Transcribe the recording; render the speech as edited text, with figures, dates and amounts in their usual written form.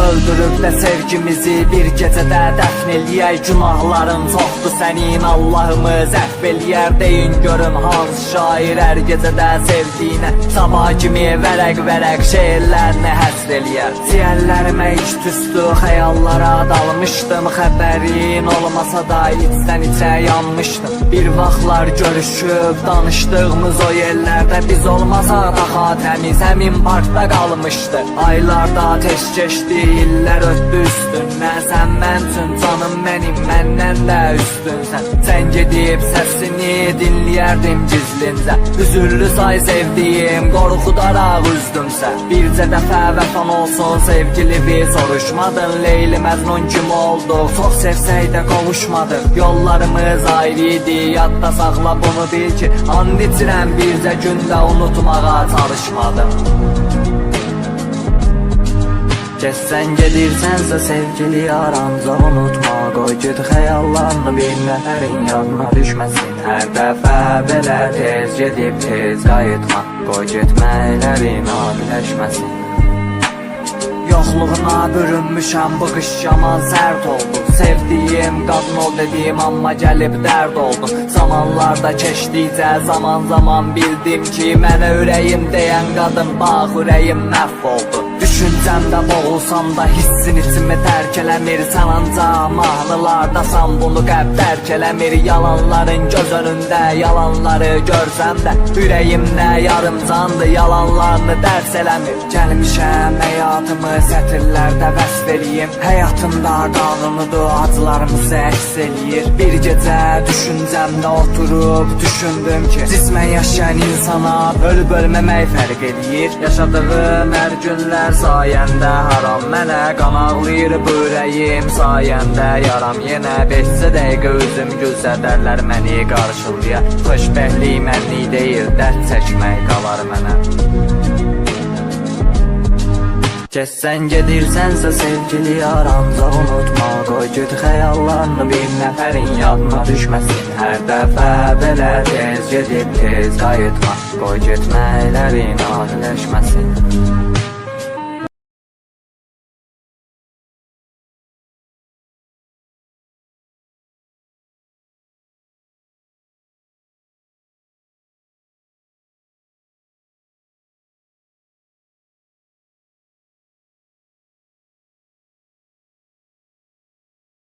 Öldürüb də sevgimizi bir gecədə dəfn eləyək. Günahların çoxdur sənin, Allahımız əfv eləyər. Deyin görüm hansı şair hər gecədə sevdiyinə sabah kimi vərəq-vərəq şeirlərini həsr eləyər. Siyəllərimə iç tüstü xəyallara dalmışdım, xəbərin olmasa da içdən-içə yanmışdım. Bir vaxtlar görüşüb danışdığımız o yerlərdə biz olmasaq daha təmiz həmin parkda qalmışdı. Aylarda tez keçdi, illər ötdü üstündən. Sən mən üçün canım mənim, məndən də üstünsən. Sən gedib səsini dinləyərdim gizlincə. Üzürlü say sevdiyim, qorxudaraq üzdümsə. Bircə dəfə vəfan olsun sevgili bir soruşmadın. Leyli Məcnun kimi olduq, çox sevsək də qovuşmadıq. Yollarımız ayrı idi, yadda saxla bunu bil ki, and içirəm bircə gündə unutmağa çalışmadım. Sən gedirsənsə sevgili aramca unutma. Qoy get xəyallarını bir nəfərin yadına düşməsin. Hər dəfə belə tez gedib tez qayıtma. Qoy getməklərin adiləşməsin. Yoxluğuna bürünmüşəm, bu qış yaman sərt oldu. Sevdiyim qadın ol dediyim amma gəlib dərd oldum. Zamanlarda keçdikcə zaman bildim ki, mənə ürəyim deyən qadın bax ürəyim məhv oldu. Düşüncəmdə boğulsam da hissin içimi tərk eləmir. Sən ancaq mahnılardasan, bunu qəlb dərk eləmir. Yalanların göz önündə yalanları görsəm də ürəyimdə yarım candı, yalanlarını dərs eləmir. Gəlmişəm həyatımı sətirlərdə vəsf eləyim. Həyatımda qanunudur, acılarımızı əks eləyir. Bir gecə düşüncəmdə oturub düşündüm ki, cismən yaşayan insana ölüb ölməmək fərq eləyir. Yaşadığım hər günlər sayəndə haram mənə qan ağlayır bu ürəyim sayəndə yaram yenə 5 dəqiqə özüm gülsədərlər məni qarşılaya. Xoşbəxtlik mənlik deyil, dərd çəkmək qalar mənə. Sən gedirsənsə sevgili aramca unutma. Qoy get xəyallarını bir nəfərin yadına düşməsin. Hər dəfə belə tez gedib tez qayıtma. Qoy getməklərin adiləşməsin.